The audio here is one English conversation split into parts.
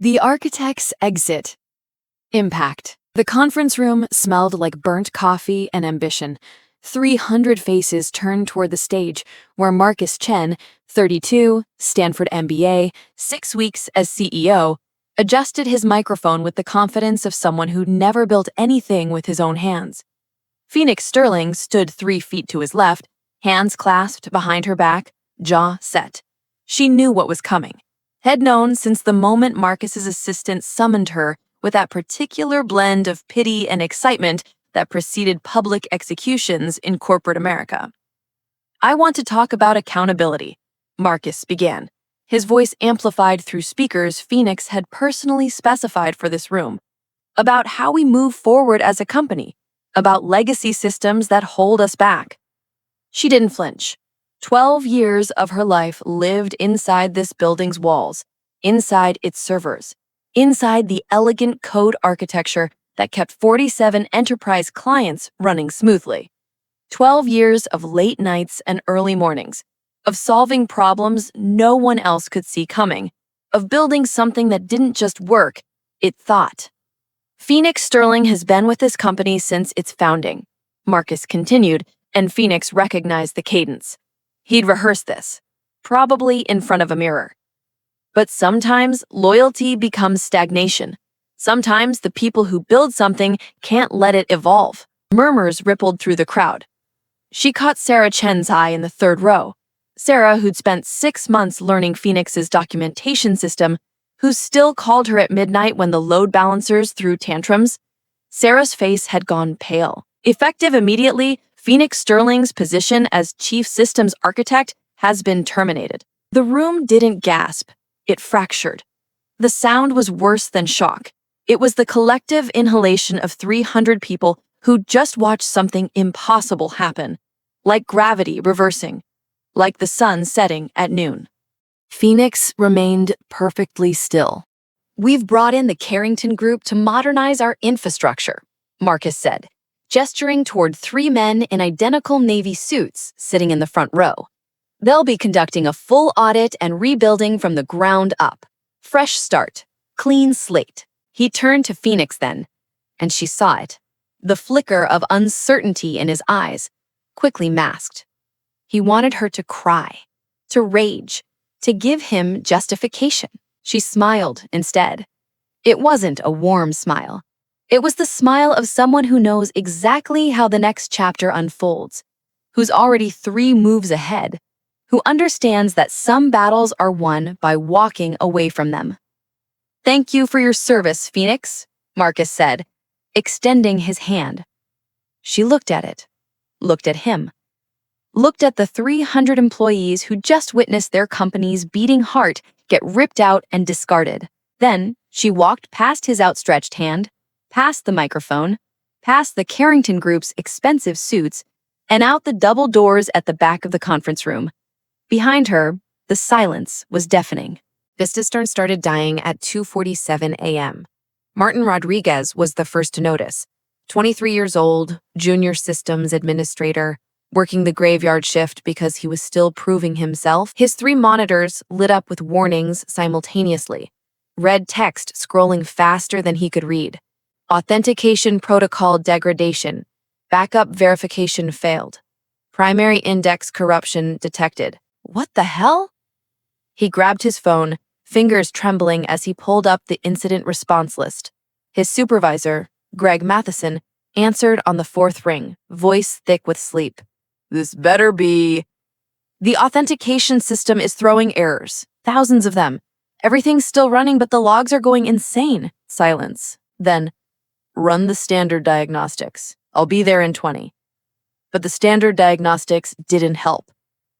The architect's exit. Impact. The conference room smelled like burnt coffee and ambition. 300 faces turned toward the stage, where Marcus Chen, 32, Stanford MBA, 6 weeks as CEO, adjusted his microphone with the confidence of someone who'd never built anything with his own hands. Phoenix Sterling stood 3 feet to his left, hands clasped behind her back, jaw set. She knew what was coming. Had known since the moment Marcus's assistant summoned her with that particular blend of pity and excitement that preceded public executions in corporate America. "I want to talk about accountability," Marcus began, his voice amplified through speakers Phoenix had personally specified for this room, "about how we move forward as a company, about legacy systems that hold us back." She didn't flinch. 12 years of her life lived inside this building's walls, inside its servers, inside the elegant code architecture that kept 47 enterprise clients running smoothly. 12 years of late nights and early mornings, of solving problems no one else could see coming, of building something that didn't just work, it thought. Phoenix Sterling has been with this company since its founding, Marcus continued, and Phoenix recognized the cadence. He'd rehearsed this, probably in front of a mirror. But sometimes loyalty becomes stagnation. Sometimes the people who build something can't let it evolve. Murmurs rippled through the crowd. She caught Sarah Chen's eye in the 3rd row. Sarah, who'd spent 6 months learning Phoenix's documentation system, who still called her at midnight when the load balancers threw tantrums. Sarah's face had gone pale. Effective immediately, Phoenix Sterling's position as chief systems architect has been terminated. The room didn't gasp. It fractured. The sound was worse than shock. It was the collective inhalation of 300 people who just watched something impossible happen, like gravity reversing, like the sun setting at noon. Phoenix remained perfectly still. "We've brought in the Carrington Group to modernize our infrastructure," Marcus said, gesturing toward 3 men in identical Navy suits sitting in the front row. "They'll be conducting a full audit and rebuilding from the ground up. Fresh start, clean slate." He turned to Phoenix then, and she saw it. The flicker of uncertainty in his eyes, quickly masked. He wanted her to cry, to rage, to give him justification. She smiled instead. It wasn't a warm smile. It was the smile of someone who knows exactly how the next chapter unfolds, who's already 3 moves ahead, who understands that some battles are won by walking away from them. "Thank you for your service, Phoenix," Marcus said, extending his hand. She looked at it, looked at him, looked at the 300 employees who just witnessed their company's beating heart get ripped out and discarded. Then she walked past his outstretched hand, past the microphone, past the Carrington Group's expensive suits, and out the double doors at the back of the conference room. Behind her, the silence was deafening. Vista started dying at 2:47 a.m. Martin Rodriguez was the first to notice. 23 years old, junior systems administrator, working the graveyard shift because he was still proving himself. His 3 monitors lit up with warnings simultaneously. Red text scrolling faster than he could read. Authentication protocol degradation. Backup verification failed. Primary index corruption detected. What the hell? He grabbed his phone, fingers trembling as he pulled up the incident response list. His supervisor, Greg Matheson, answered on the 4th ring, voice thick with sleep. "This better be..." "The authentication system is throwing errors. Thousands of them. Everything's still running, but the logs are going insane." Silence. Then, "Run the standard diagnostics. I'll be there in 20. But the standard diagnostics didn't help.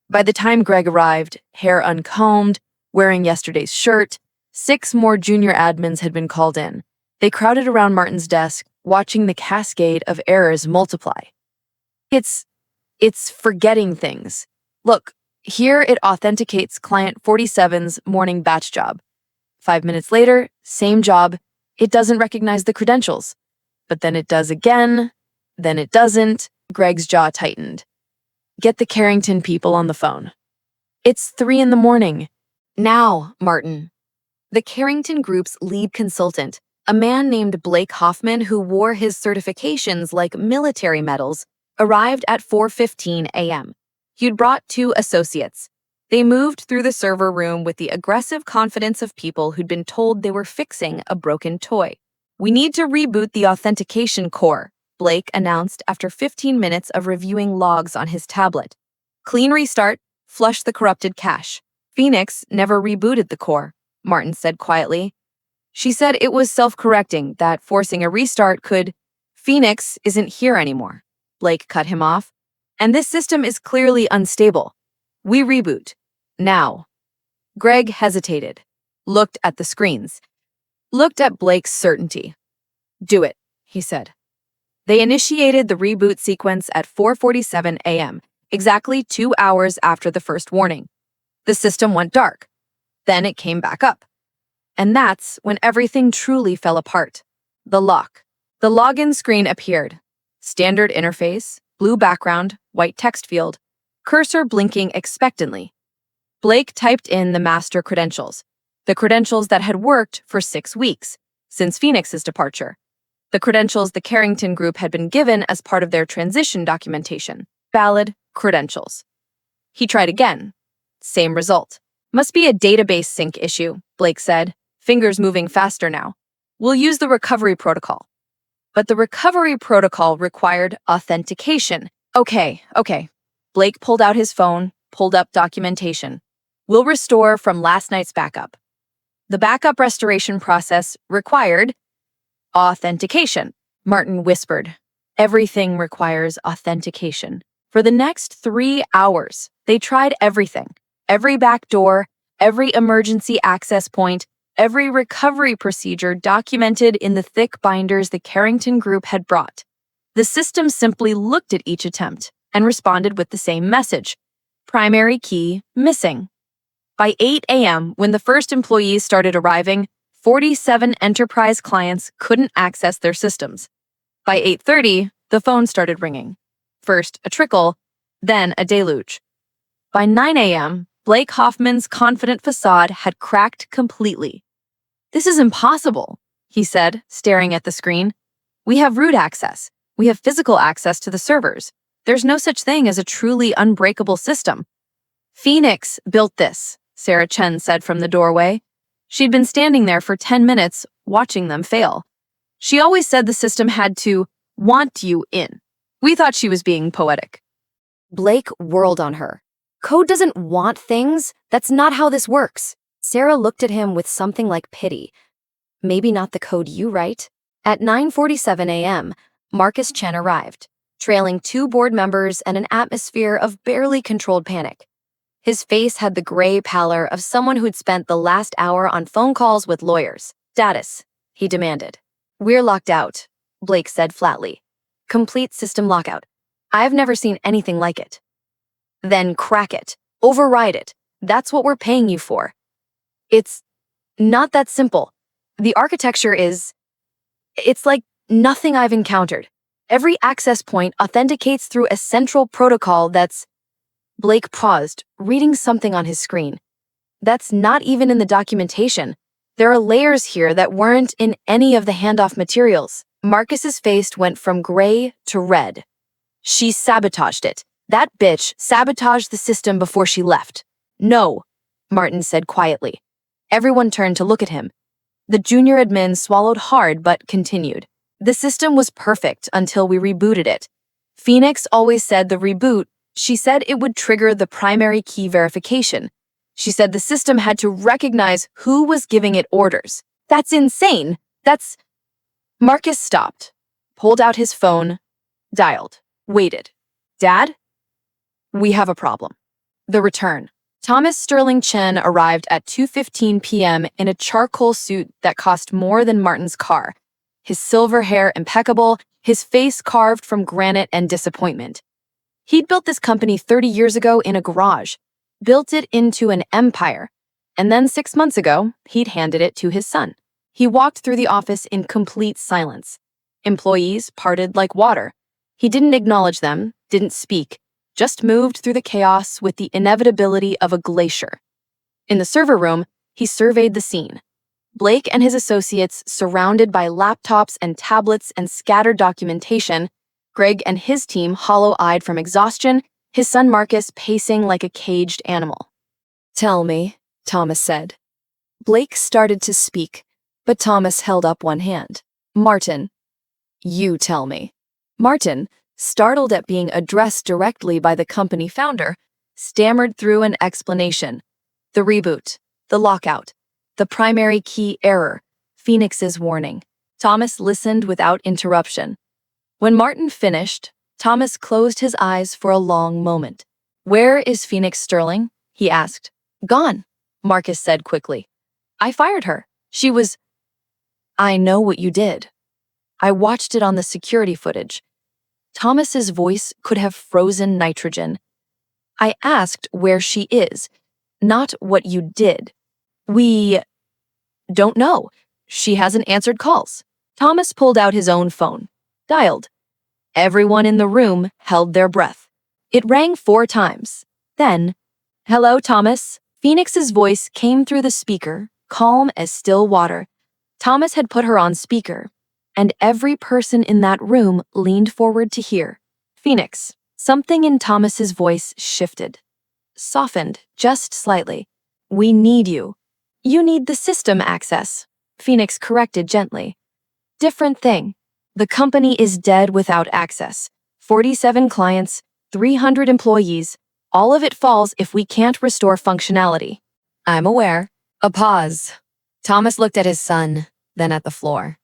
By the time Greg arrived, hair uncombed, wearing yesterday's shirt, 6 more junior admins had been called in. They crowded around Martin's desk, watching the cascade of errors multiply. It's forgetting things. Look, here it authenticates client 47's morning batch job. 5 minutes later, same job, it doesn't recognize the credentials. But then it does again, then it doesn't." Greg's jaw tightened. "Get the Carrington people on the phone." "It's 3 in the morning. Now, Martin." The Carrington Group's lead consultant, a man named Blake Hoffman who wore his certifications like military medals, arrived at 4:15 a.m. He'd brought two associates. They moved through the server room with the aggressive confidence of people who'd been told they were fixing a broken toy. "We need to reboot the authentication core," Blake announced after 15 minutes of reviewing logs on his tablet. "Clean restart, flush the corrupted cache." "Phoenix never rebooted the core," Martin said quietly. "She said it was self-correcting, that forcing a restart could—" "Phoenix isn't here anymore," Blake cut him off. "And this system is clearly unstable. We reboot. Now." Greg hesitated, looked at the screens, looked at Blake's certainty. "Do it," he said. They initiated the reboot sequence at 4:47 a.m., exactly 2 hours after the first warning. The system went dark. Then it came back up. And that's when everything truly fell apart. The lock. The login screen appeared. Standard interface, blue background, white text field, cursor blinking expectantly. Blake typed in the master credentials, the credentials that had worked for 6 weeks, since Phoenix's departure, the credentials the Carrington Group had been given as part of their transition documentation, valid credentials. He tried again. Same result. "Must be a database sync issue," Blake said, fingers moving faster now. "We'll use the recovery protocol." But the recovery protocol required authentication. Okay. Blake pulled out his phone, pulled up documentation. "We'll restore from last night's backup." The backup restoration process required authentication, Martin whispered. Everything requires authentication. For the next 3 hours, they tried everything. Every backdoor, every emergency access point, every recovery procedure documented in the thick binders the Carrington Group had brought. The system simply looked at each attempt and responded with the same message. Primary key missing. By 8 a.m., when the first employees started arriving, 47 enterprise clients couldn't access their systems. By 8:30, the phone started ringing. First a trickle, then a deluge. By 9 a.m., Blake Hoffman's confident facade had cracked completely. "This is impossible," he said, staring at the screen. "We have root access. We have physical access to the servers. There's no such thing as a truly unbreakable system." "Phoenix built this," Sarah Chen said from the doorway. She'd been standing there for 10 minutes, watching them fail. "She always said the system had to want you in." We thought she was being poetic. Blake whirled on her. "Code doesn't want things. That's not how this works." Sarah looked at him with something like pity. "Maybe not the code you write." At 9:47 a.m., Marcus Chen arrived, trailing 2 board members and an atmosphere of barely controlled panic. His face had the gray pallor of someone who'd spent the last hour on phone calls with lawyers. "Status," he demanded. "We're locked out," Blake said flatly. "Complete system lockout. I've never seen anything like it." "Then crack it. Override it. That's what we're paying you for." "It's not that simple. The architecture it's like nothing I've encountered. Every access point authenticates through a central protocol that's—" Blake paused, reading something on his screen. "That's not even in the documentation. There are layers here that weren't in any of the handoff materials." Marcus's face went from gray to red. "She sabotaged it. That bitch sabotaged the system before she left." "No," Martin said quietly. Everyone turned to look at him. The junior admin swallowed hard but continued. "The system was perfect until we rebooted it. Phoenix always said the reboot. She said it would trigger the primary key verification. She said the system had to recognize who was giving it orders. That's insane. That's—" Marcus stopped, pulled out his phone, dialed, waited. "Dad? We have a problem." The return. Thomas Sterling Chen arrived at 2:15 p.m. in a charcoal suit that cost more than Martin's car. His silver hair impeccable, his face carved from granite and disappointment. He'd built this company 30 years ago in a garage, built it into an empire, and then 6 months ago, he'd handed it to his son. He walked through the office in complete silence. Employees parted like water. He didn't acknowledge them, didn't speak, just moved through the chaos with the inevitability of a glacier. In the server room, he surveyed the scene. Blake and his associates surrounded by laptops and tablets and scattered documentation, Greg and his team hollow-eyed from exhaustion, his son Marcus pacing like a caged animal. "Tell me," Thomas said. Blake started to speak, but Thomas held up one hand. "Martin, you tell me." Martin, startled at being addressed directly by the company founder, stammered through an explanation. The reboot, the lockout, the primary key error, Phoenix's warning. Thomas listened without interruption. When Martin finished, Thomas closed his eyes for a long moment. "Where is Phoenix Sterling?" he asked. "Gone," Marcus said quickly. "I fired her. She was—" "I know what you did. I watched it on the security footage." Thomas's voice could have frozen nitrogen. "I asked where she is, not what you did. We don't know. She hasn't answered calls." Thomas pulled out his own phone. Dialed. Everyone in the room held their breath. It rang 4 times. Then, "Hello, Thomas." Phoenix's voice came through the speaker, calm as still water. Thomas had put her on speaker, and every person in that room leaned forward to hear. "Phoenix." Something in Thomas's voice shifted, softened just slightly. "We need you." "You need the system access," Phoenix corrected gently. "Different thing. The company is dead without access. 47 clients, 300 employees. All of it falls if we can't restore functionality." "I'm aware." A pause. Thomas looked at his son, then at the floor.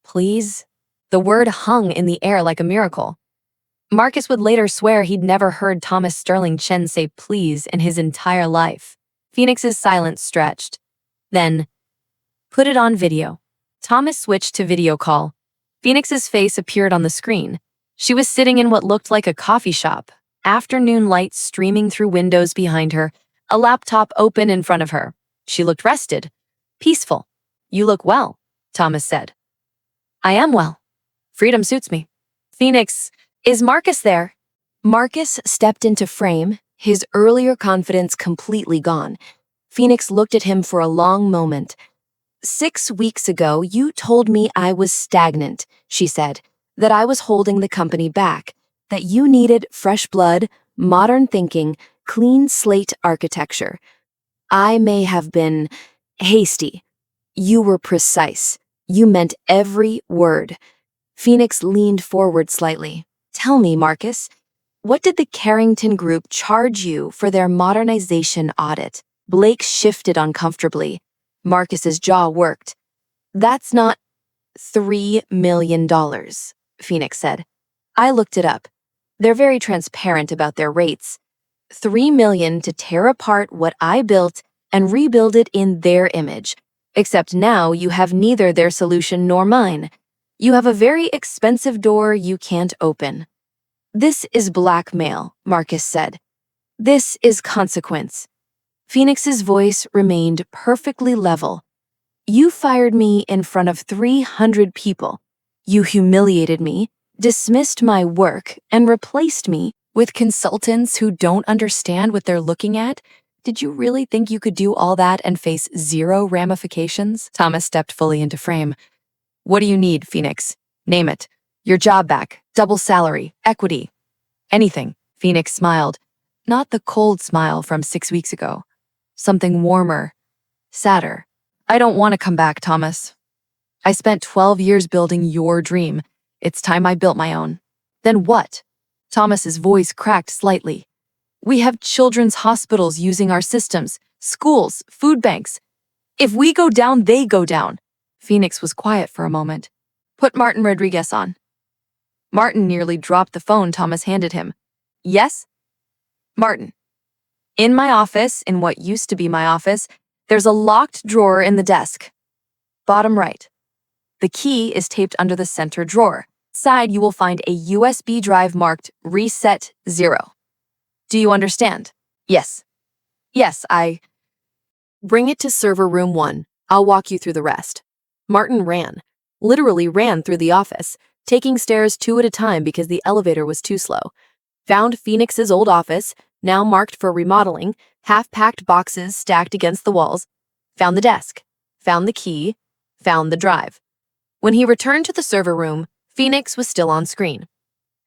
"Please?" The word hung in the air like a miracle. Marcus would later swear he'd never heard Thomas Sterling Chen say please in his entire life. Phoenix's silence stretched. Then, "Put it on video." Thomas switched to video call. Phoenix's face appeared on the screen. She was sitting in what looked like a coffee shop, afternoon light streaming through windows behind her, a laptop open in front of her. She looked rested, peaceful. "You look well," Thomas said. "I am well. Freedom suits me." "Phoenix, is Marcus there?" Marcus stepped into frame, his earlier confidence completely gone. Phoenix looked at him for a long moment. "6 weeks ago, you told me I was stagnant," she said, "that I was holding the company back, that you needed fresh blood, modern thinking, clean slate architecture. I may have been hasty. You were precise. You meant every word." Phoenix leaned forward slightly. "Tell me, Marcus, what did the Carrington Group charge you for their modernization audit?" Blake shifted uncomfortably. Marcus's jaw worked. "That's not $3 million, Phoenix said. "I looked it up. They're very transparent about their rates. $3 million to tear apart what I built and rebuild it in their image. Except now you have neither their solution nor mine. You have a very expensive door you can't open." "This is blackmail," Marcus said. "This is consequence." Phoenix's voice remained perfectly level. "You fired me in front of 300 people. You humiliated me, dismissed my work, and replaced me with consultants who don't understand what they're looking at. Did you really think you could do all that and face 0 ramifications?" Thomas stepped fully into frame. "What do you need, Phoenix? Name it. Your job back, double salary, equity. Anything." Phoenix smiled. Not the cold smile from 6 weeks ago. Something warmer, sadder. "I don't want to come back, Thomas. I spent 12 years building your dream. It's time I built my own." "Then what?" Thomas's voice cracked slightly. "We have children's hospitals using our systems, schools, food banks. If we go down, they go down." Phoenix was quiet for a moment. "Put Martin Rodriguez on." Martin nearly dropped the phone Thomas handed him. "Yes?" "Martin. In my office, in what used to be my office, there's a locked drawer in the desk. Bottom right. The key is taped under the center drawer. Inside, you will find a USB drive marked Reset 0. Do you understand?" "Yes." "Yes, I—" "Bring it to server room 1. I'll walk you through the rest." Martin ran, literally ran through the office, taking stairs 2 at a time because the elevator was too slow. Found Phoenix's old office, now marked for remodeling, half-packed boxes stacked against the walls. Found the desk. found the key, found the drive. When he returned to the server room, Phoenix was still on screen.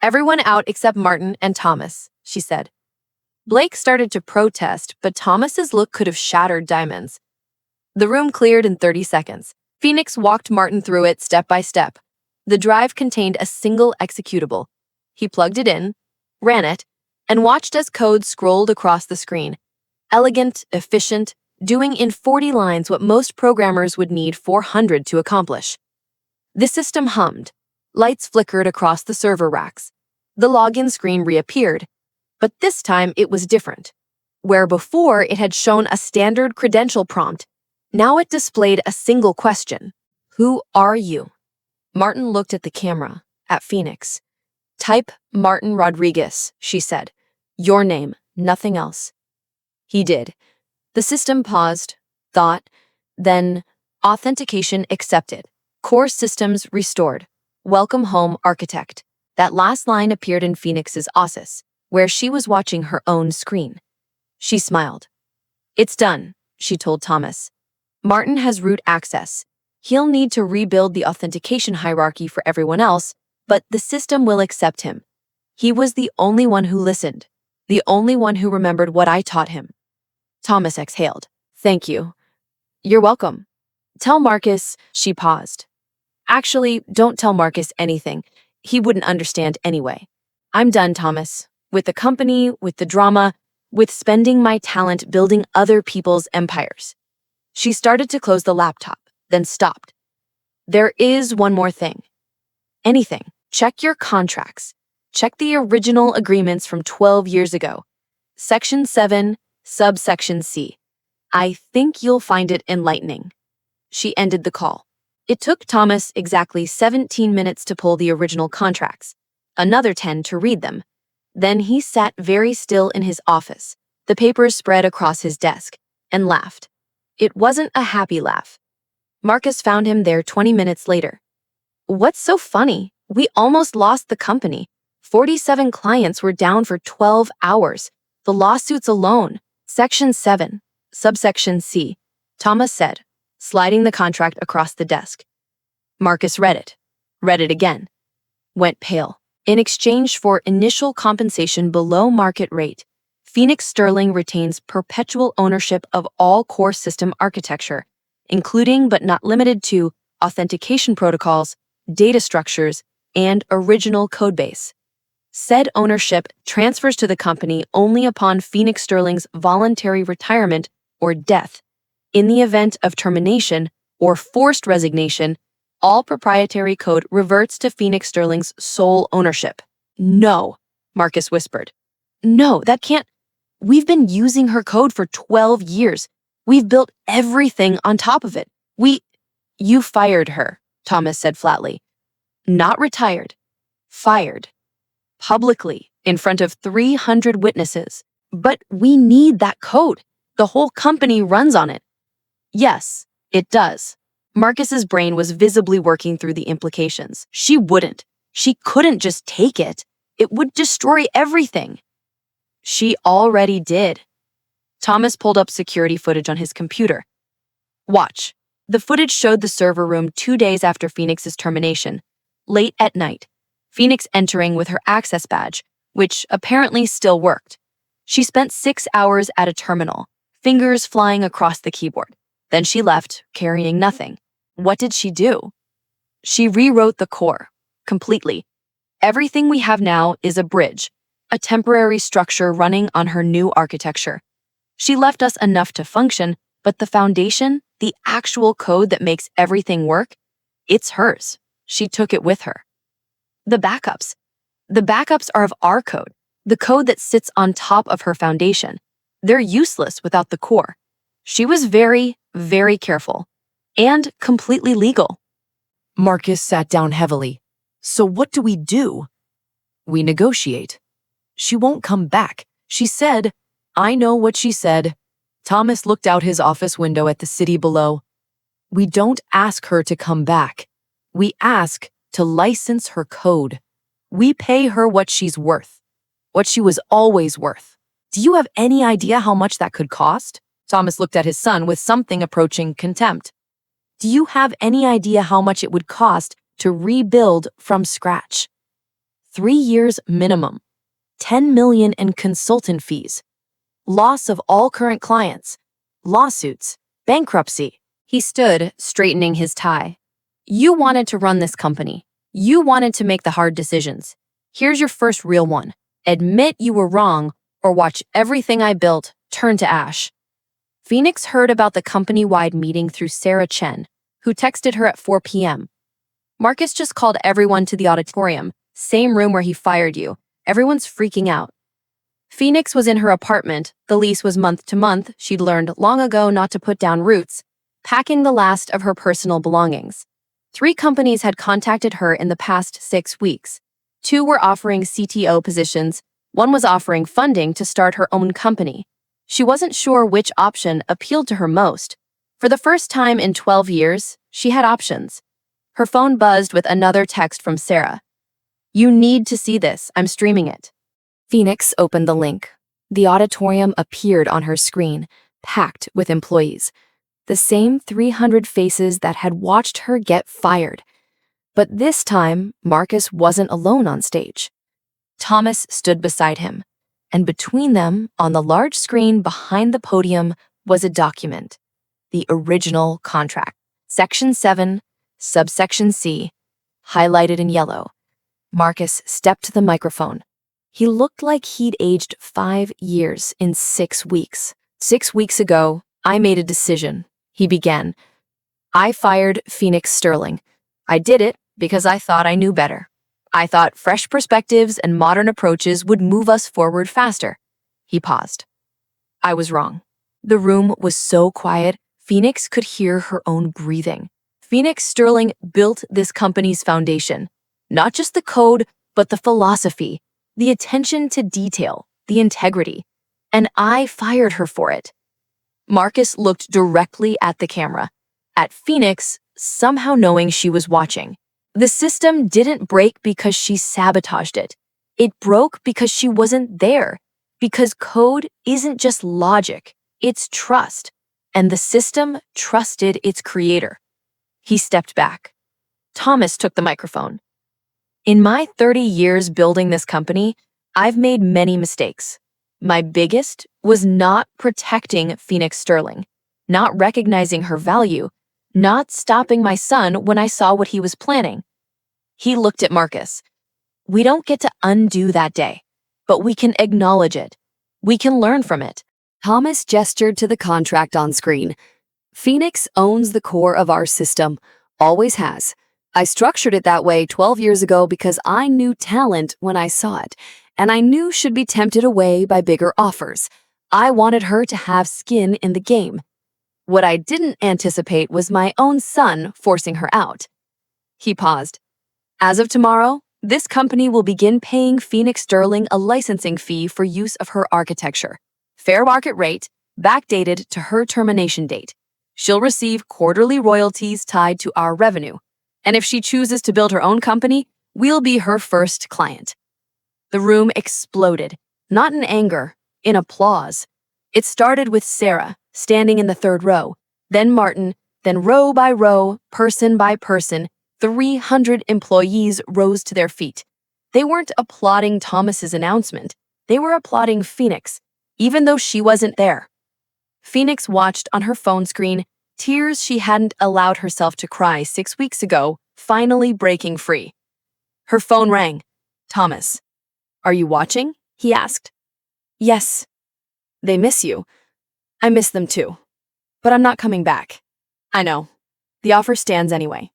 "Everyone out except Martin and Thomas," she said. Blake started to protest, but Thomas's look could have shattered diamonds. The room cleared in 30 seconds. Phoenix walked Martin through it step by step. The drive contained a single executable. He plugged it in, ran it, and watched as code scrolled across the screen. Elegant, efficient, doing in 40 lines what most programmers would need 400 to accomplish. The system hummed. Lights flickered across the server racks. The login screen reappeared, but this time it was different. Where before it had shown a standard credential prompt, now it displayed a single question. "Who are you?" Martin looked at the camera, at Phoenix. "Type Martin Rodriguez," she said. "Your name, nothing else." He did. The system paused, thought, then authentication accepted. Core systems restored. Welcome home, architect. That last line appeared in Phoenix's office, where she was watching her own screen. She smiled. "It's done," she told Thomas. "Martin has root access. He'll need to rebuild the authentication hierarchy for everyone else, but the system will accept him. He was the only one who listened, the only one who remembered what I taught him." Thomas exhaled. "Thank you." "You're welcome. Tell Marcus," she paused. "Actually, don't tell Marcus anything. He wouldn't understand anyway. I'm done, Thomas. With the company, with the drama, with spending my talent building other people's empires." She started to close the laptop, then stopped. "There is one more thing. Anything. Check your contracts. Check the original agreements from 12 years ago. Section 7, subsection C. I think you'll find it enlightening." She ended the call. It took Thomas exactly 17 minutes to pull the original contracts, another 10 to read them. Then he sat very still in his office, the papers spread across his desk, and laughed. It wasn't a happy laugh. Marcus found him there 20 minutes later. "What's so funny? We almost lost the company. 47 clients were down for 12 hours. The lawsuits alone. Section 7, subsection C," Thomas said, sliding the contract across the desk. Marcus read it again, went pale. "In exchange for initial compensation below market rate, Phoenix Sterling retains perpetual ownership of all core system architecture, including but not limited to authentication protocols, data structures, and original codebase. Said ownership transfers to the company only upon Phoenix Sterling's voluntary retirement or death. In the event of termination or forced resignation, all proprietary code reverts to Phoenix Sterling's sole ownership." "No," Marcus whispered. "No, that can't. We've been using her code for 12 years. We've built everything on top of it. You fired her," Thomas said flatly. "Not retired. Fired. Publicly, in front of 300 witnesses. But we need that code. The whole company runs on it." "Yes, it does." Marcus's brain was visibly working through the implications. She couldn't just take it. It would destroy everything. She already did. Thomas pulled up security footage on his computer. "Watch." The footage showed the server room 2 days after Phoenix's termination. Late at night, Phoenix entering with her access badge, which apparently still worked. She spent 6 hours at a terminal, fingers flying across the keyboard. Then she left, carrying nothing. What did she do? She rewrote the core, completely. Everything we have now is a bridge, a temporary structure running on her new architecture. She left us enough to function, but the foundation, the actual code that makes everything work, it's hers. She took it with her. The backups are of our code, the code that sits on top of her foundation. They're useless without the core. She was very, very careful and completely legal. Marcus sat down heavily. "So what do we do?" "We negotiate. She won't come back. She said." "I know what she said." Thomas looked out his office window at the city below. "We don't ask her to come back. We ask to license her code. We pay her what she's worth, what she was always worth. Do you have any idea how much that could cost?" Thomas looked at his son with something approaching contempt. Do you have any idea how much it would cost to rebuild from scratch? 3 years minimum, 10 million in consultant fees, loss of all current clients, lawsuits, bankruptcy. He stood, straightening his tie. You wanted to run this company. You wanted to make the hard decisions. Here's your first real one. Admit you were wrong, or watch everything I built turn to ash. Phoenix heard about the company-wide meeting through Sarah Chen, who texted her at 4 p.m. Marcus just called everyone to the auditorium, same room where he fired you. Everyone's freaking out. Phoenix was in her apartment. The lease was month to month. She'd learned long ago not to put down roots, packing the last of her personal belongings. 3 companies had contacted her in the past 6 weeks. 2 were offering CTO positions. 1 was offering funding to start her own company. She wasn't sure which option appealed to her most. For the first time in 12 years, she had options. Her phone buzzed with another text from Sarah. You need to see this. I'm streaming it. Phoenix opened the link. The auditorium appeared on her screen, packed with employees. The same 300 faces that had watched her get fired. But this time, Marcus wasn't alone on stage. Thomas stood beside him, and between them, on the large screen behind the podium, was a document. The original contract. Section 7, subsection C, highlighted in yellow. Marcus stepped to the microphone. He looked like he'd aged 5 years in 6 weeks. 6 weeks ago, I made a decision, he began. I fired Phoenix Sterling. I did it because I thought I knew better. I thought fresh perspectives and modern approaches would move us forward faster. He paused. I was wrong. The room was so quiet, Phoenix could hear her own breathing. Phoenix Sterling built this company's foundation. Not just the code, but the philosophy, the attention to detail, the integrity. And I fired her for it. Marcus looked directly at the camera, at Phoenix, somehow knowing she was watching. The system didn't break because she sabotaged it. It broke because she wasn't there. Because code isn't just logic, it's trust. And the system trusted its creator. He stepped back. Thomas took the microphone. In my 30 years building this company, I've made many mistakes. My biggest was not protecting Phoenix Sterling, not recognizing her value, not stopping my son when I saw what he was planning. He looked at Marcus. We don't get to undo that day, but we can acknowledge it. We can learn from it. Thomas gestured to the contract on screen. Phoenix owns the core of our system, always has. I structured it that way 12 years ago because I knew talent when I saw it, and I knew she'd be tempted away by bigger offers. I wanted her to have skin in the game. What I didn't anticipate was my own son forcing her out. He paused. As of tomorrow, this company will begin paying Phoenix Sterling a licensing fee for use of her architecture. Fair market rate, backdated to her termination date. She'll receive quarterly royalties tied to our revenue. And if she chooses to build her own company, we'll be her first client. The room exploded, not in anger, in applause. It started with Sarah, standing in the 3rd row, then Martin, then row by row, person by person, 300 employees rose to their feet. They weren't applauding Thomas's announcement. They were applauding Phoenix, even though she wasn't there. Phoenix watched on her phone screen, tears she hadn't allowed herself to cry 6 weeks ago, finally breaking free. Her phone rang. Thomas. Are you watching? He asked. Yes. They miss you. I miss them too. But I'm not coming back. I know. The offer stands anyway.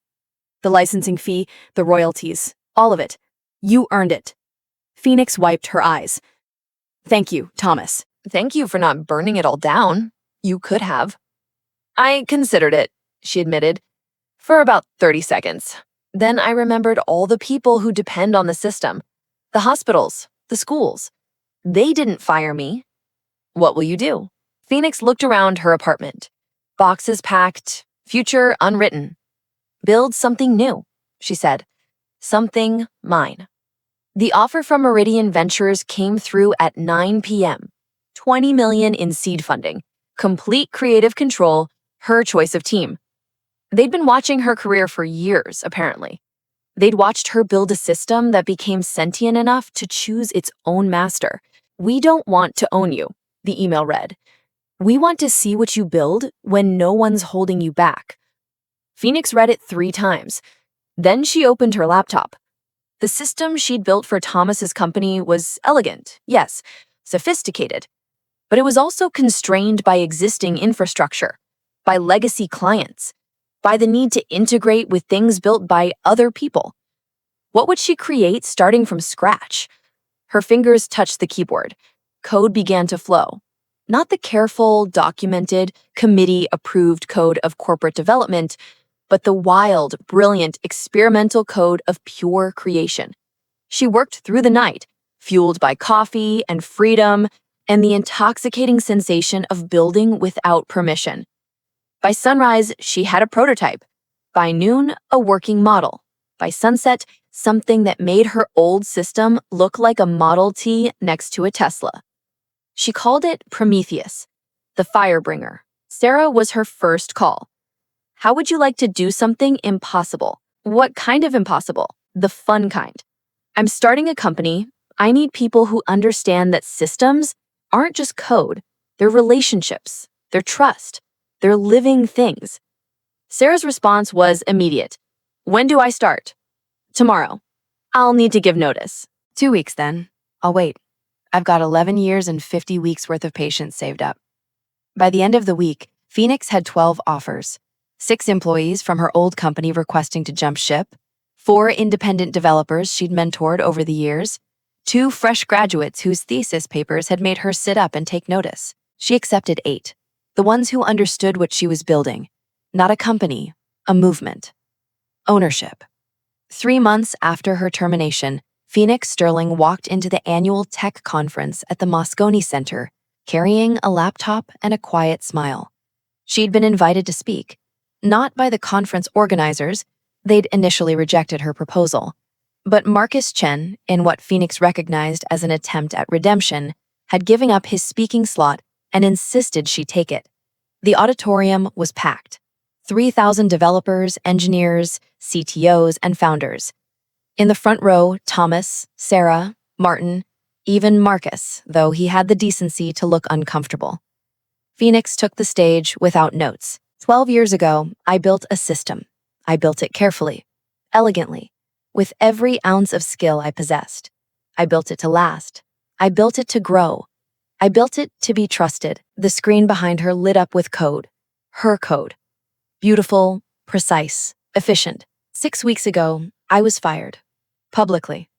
The licensing fee, the royalties, all of it. You earned it. Phoenix wiped her eyes. Thank you, Thomas. Thank you for not burning it all down. You could have. I considered it, she admitted, for about 30 seconds. Then I remembered all the people who depend on the system. The hospitals, the schools. They didn't fire me. What will you do? Phoenix looked around her apartment. Boxes packed, future unwritten. Build something new, she said. Something mine. The offer from Meridian Ventures came through at 9 p.m. 20 million in seed funding, complete creative control, her choice of team. They'd been watching her career for years, apparently. They'd watched her build a system that became sentient enough to choose its own master. "We don't want to own you," the email read. "We want to see what you build when no one's holding you back." Phoenix read it 3 times. Then she opened her laptop. The system she'd built for Thomas's company was elegant, yes, sophisticated, but it was also constrained by existing infrastructure, by legacy clients, by the need to integrate with things built by other people. What would she create starting from scratch? Her fingers touched the keyboard. Code began to flow. Not the careful, documented, committee-approved code of corporate development, but the wild, brilliant, experimental code of pure creation. She worked through the night, fueled by coffee and freedom and the intoxicating sensation of building without permission. By sunrise, she had a prototype. By noon, a working model. By sunset, something that made her old system look like a Model T next to a Tesla. She called it Prometheus, the firebringer. Sarah was her first call. "How would you like to do something impossible?" "What kind of impossible?" "The fun kind." "I'm starting a company. I need people who understand that systems aren't just code. They're relationships. They're trust. They're living things." Sarah's response was immediate. "When do I start?" "Tomorrow." "I'll need to give notice." 2 weeks then. I'll wait. I've got 11 years and 50 weeks worth of patience saved up. By the end of the week, Phoenix had 12 offers. 6 employees from her old company requesting to jump ship, 4 independent developers she'd mentored over the years, 2 fresh graduates whose thesis papers had made her sit up and take notice. She accepted 8, the ones who understood what she was building. Not a company, a movement. Ownership. 3 months after her termination, Phoenix Sterling walked into the annual tech conference at the Moscone Center, carrying a laptop and a quiet smile. She'd been invited to speak, not by the conference organizers, they'd initially rejected her proposal, but Marcus Chen, in what Phoenix recognized as an attempt at redemption, had given up his speaking slot and insisted she take it. The auditorium was packed. 3,000 developers, engineers, CTOs, and founders. In the front row, Thomas, Sarah, Martin, even Marcus, though he had the decency to look uncomfortable. Phoenix took the stage without notes. 12 years ago, I built a system. I built it carefully, elegantly, with every ounce of skill I possessed. I built it to last. I built it to grow. I built it to be trusted. The screen behind her lit up with code. Her code. Beautiful, precise, efficient. 6 weeks ago, I was fired. Publicly.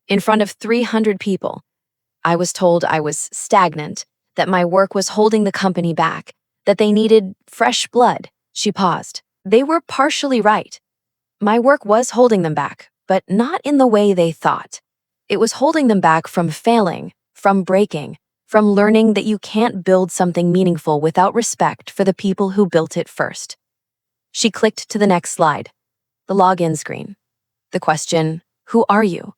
In front of 300 people. I was told I was stagnant, that my work was holding the company back, that they needed fresh blood. She paused. They were partially right. My work was holding them back, but not in the way they thought. It was holding them back from failing, from breaking, from learning that you can't build something meaningful without respect for the people who built it first. She clicked to the next slide. The login screen. The question, "Who are you?"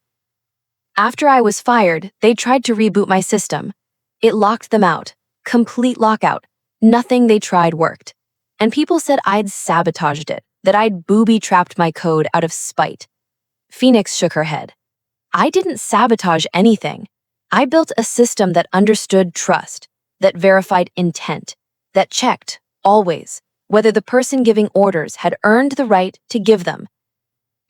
After I was fired, they tried to reboot my system. It locked them out. Complete lockout. Nothing they tried worked. And people said I'd sabotaged it, that I'd booby-trapped my code out of spite. Phoenix shook her head. I didn't sabotage anything. I built a system that understood trust, that verified intent, that checked, always, whether the person giving orders had earned the right to give them.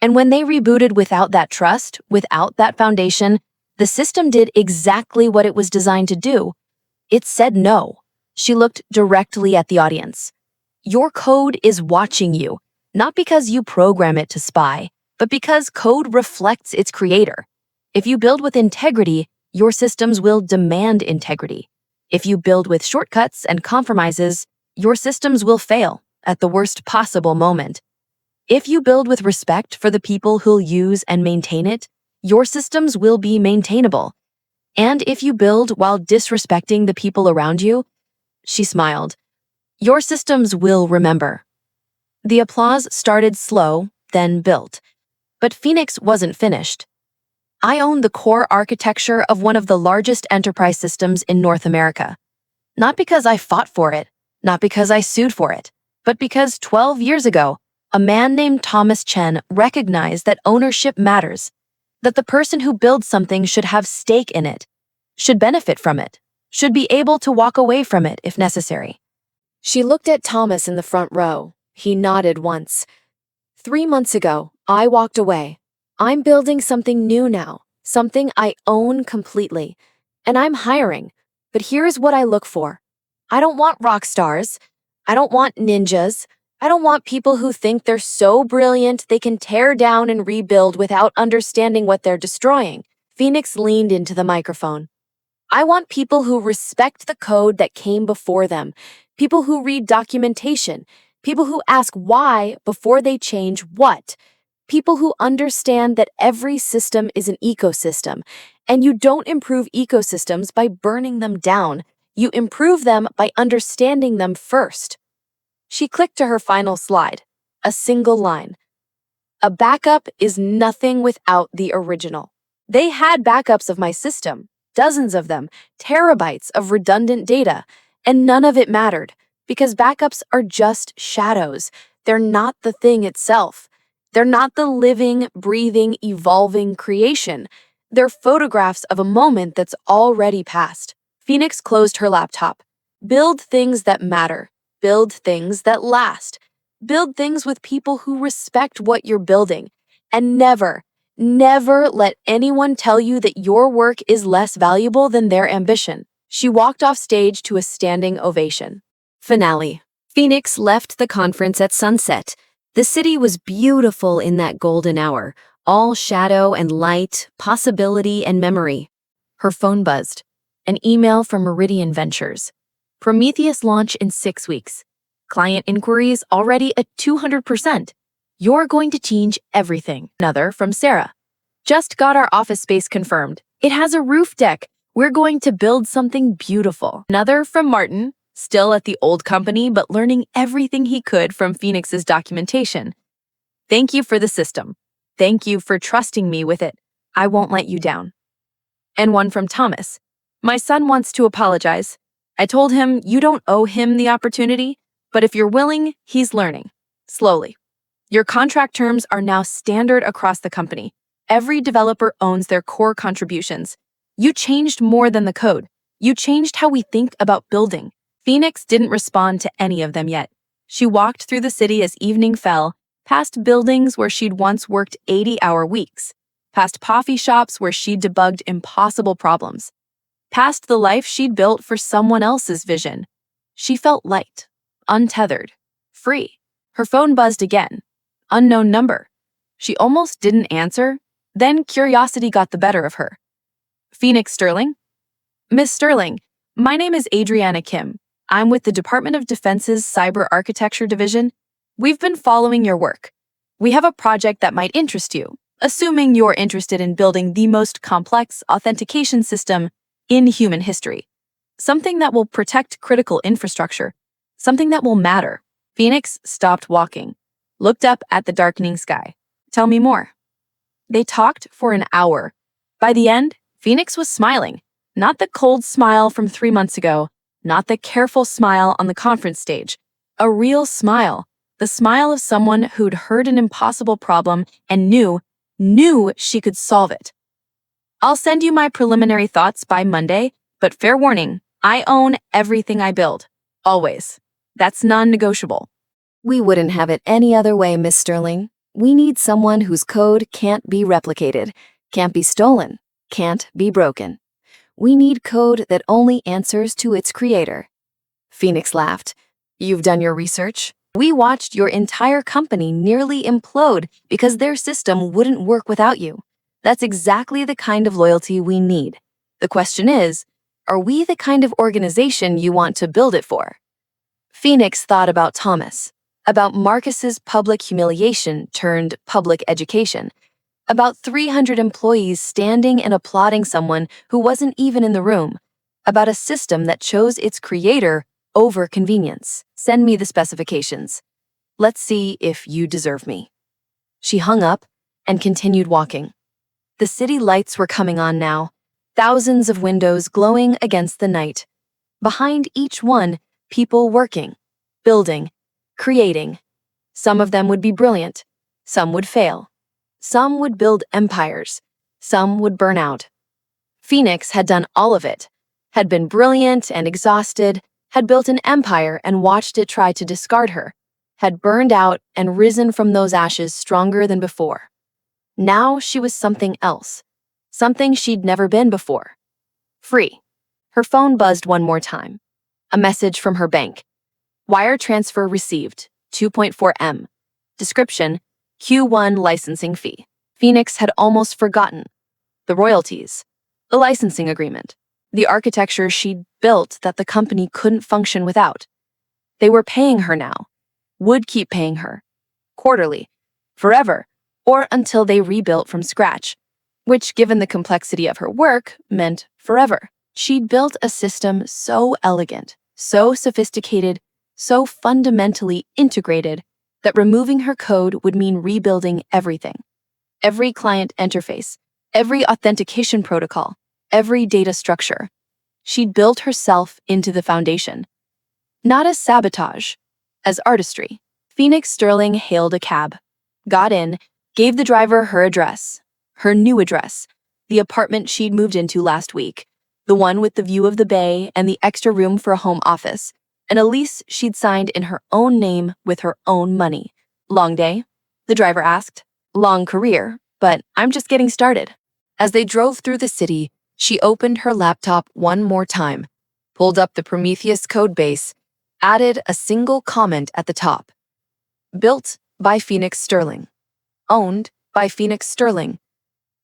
And when they rebooted without that trust, without that foundation, the system did exactly what it was designed to do. It said no. She looked directly at the audience. Your code is watching you, not because you program it to spy, but because code reflects its creator. If you build with integrity, your systems will demand integrity. If you build with shortcuts and compromises, your systems will fail at the worst possible moment. If you build with respect for the people who'll use and maintain it, your systems will be maintainable. And if you build while disrespecting the people around you, she smiled, your systems will remember. The applause started slow, then built. But Phoenix wasn't finished. I own the core architecture of one of the largest enterprise systems in North America. Not because I fought for it, not because I sued for it, but because 12 years ago, A man named Thomas Chen recognized that ownership matters, that the person who builds something should have stake in it, should benefit from it, should be able to walk away from it if necessary. She looked at Thomas in the front row. He nodded once. 3 months ago, I walked away. I'm building something new now, something I own completely. And I'm hiring. But here's what I look for. I don't want rock stars. I don't want ninjas. I don't want people who think they're so brilliant they can tear down and rebuild without understanding what they're destroying. Phoenix leaned into the microphone. I want people who respect the code that came before them, people who read documentation, people who ask why before they change what, people who understand that every system is an ecosystem, and you don't improve ecosystems by burning them down. You improve them by understanding them first. She clicked to her final slide, a single line. A backup is nothing without the original. They had backups of my system, dozens of them, terabytes of redundant data, and none of it mattered because backups are just shadows. They're not the thing itself. They're not the living, breathing, evolving creation. They're photographs of a moment that's already passed. Phoenix closed her laptop. Build things that matter. Build things that last. Build things with people who respect what you're building. And never let anyone tell you that your work is less valuable than their ambition. She walked off stage to a standing ovation. Finale. Phoenix left the conference at sunset. The city was beautiful in that golden hour, all shadow and light, possibility and memory. Her phone buzzed. An email from Meridian Ventures. Prometheus launch in 6 weeks. Client inquiries already at 200%. You're going to change everything. Another from Sarah. Just got our office space confirmed. It has a roof deck. We're going to build something beautiful. Another from Martin, still at the old company but learning everything he could from Phoenix's documentation. Thank you for the system. Thank you for trusting me with it. I won't let you down. And one from Thomas. My son wants to apologize. I told him you don't owe him the opportunity, but if you're willing, he's learning. Slowly. Your contract terms are now standard across the company. Every developer owns their core contributions. You changed more than the code. You changed how we think about building. Phoenix didn't respond to any of them yet. She walked through the city as evening fell, past buildings where she'd once worked 80-hour weeks, past coffee shops where she'd debugged impossible problems, past the life she'd built for someone else's vision. She felt light, untethered, free. Her phone buzzed again. Unknown number. She almost didn't answer. Then curiosity got the better of her. Phoenix Sterling? Miss Sterling, my name is Adriana Kim. I'm with the Department of Defense's Cyber Architecture Division. We've been following your work. We have a project that might interest you, assuming you're interested in building the most complex authentication system in human history. Something that will protect critical infrastructure. Something that will matter. Phoenix stopped walking, looked up at the darkening sky. Tell me more. They talked for an hour. By the end, Phoenix was smiling. Not the cold smile from 3 months ago, not the careful smile on the conference stage. A real smile. The smile of someone who'd heard an impossible problem and knew she could solve it. I'll send you my preliminary thoughts by Monday, but fair warning, I own everything I build. Always. That's non-negotiable. We wouldn't have it any other way, Miss Sterling. We need someone whose code can't be replicated, can't be stolen, can't be broken. We need code that only answers to its creator. Phoenix laughed. You've done your research? We watched your entire company nearly implode because their system wouldn't work without you. That's exactly the kind of loyalty we need. The question is, are we the kind of organization you want to build it for? Phoenix thought about Thomas, about Marcus's public humiliation turned public education, about 300 employees standing and applauding someone who wasn't even in the room, about a system that chose its creator over convenience. Send me the specifications. Let's see if you deserve me. She hung up and continued walking. The city lights were coming on now, thousands of windows glowing against the night. Behind each one, people working, building, creating. Some of them would be brilliant. Some would fail. Some would build empires. Some would burn out. Phoenix had done all of it, had been brilliant and exhausted, had built an empire and watched it try to discard her, had burned out and risen from those ashes stronger than before. Now she was something else, something she'd never been before. Free. Her phone buzzed one more time. A message from her bank. Wire transfer received, 2.4 M. Description, Q1 licensing fee. Phoenix had almost forgotten. The royalties. The licensing agreement. The architecture she'd built that the company couldn't function without. They were paying her now. Would keep paying her. Quarterly. Forever. Or until they rebuilt from scratch. Which, given the complexity of her work, meant forever. She'd built a system so elegant, so sophisticated, so fundamentally integrated that removing her code would mean rebuilding everything. Every client interface, every authentication protocol, every data structure. She'd built herself into the foundation. Not as sabotage, as artistry. Phoenix Sterling hailed a cab, got in, gave the driver her address, her new address, the apartment she'd moved into last week, the one with the view of the bay and the extra room for a home office, and a lease she'd signed in her own name with her own money. Long day? The driver asked. Long career, but I'm just getting started. As they drove through the city, she opened her laptop one more time, pulled up the Prometheus codebase, added a single comment at the top. Built by Phoenix Sterling. Owned by Phoenix Sterling.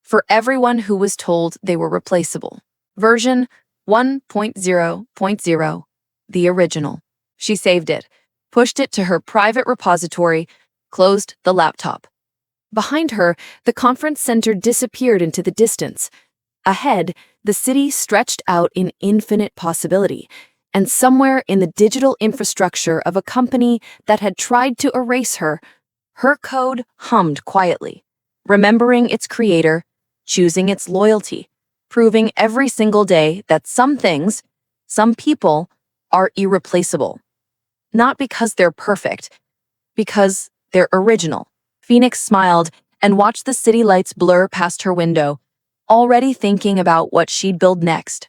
For everyone who was told they were replaceable. Version 1.0.0, the original. She saved it, pushed it to her private repository, closed the laptop. Behind her, the conference center disappeared into the distance. Ahead, the city stretched out in infinite possibility, and somewhere in the digital infrastructure of a company that had tried to erase her, her code hummed quietly, remembering its creator, choosing its loyalty, proving every single day that some things, some people, are irreplaceable. Not because they're perfect, because they're original. Phoenix smiled and watched the city lights blur past her window, already thinking about what she'd build next.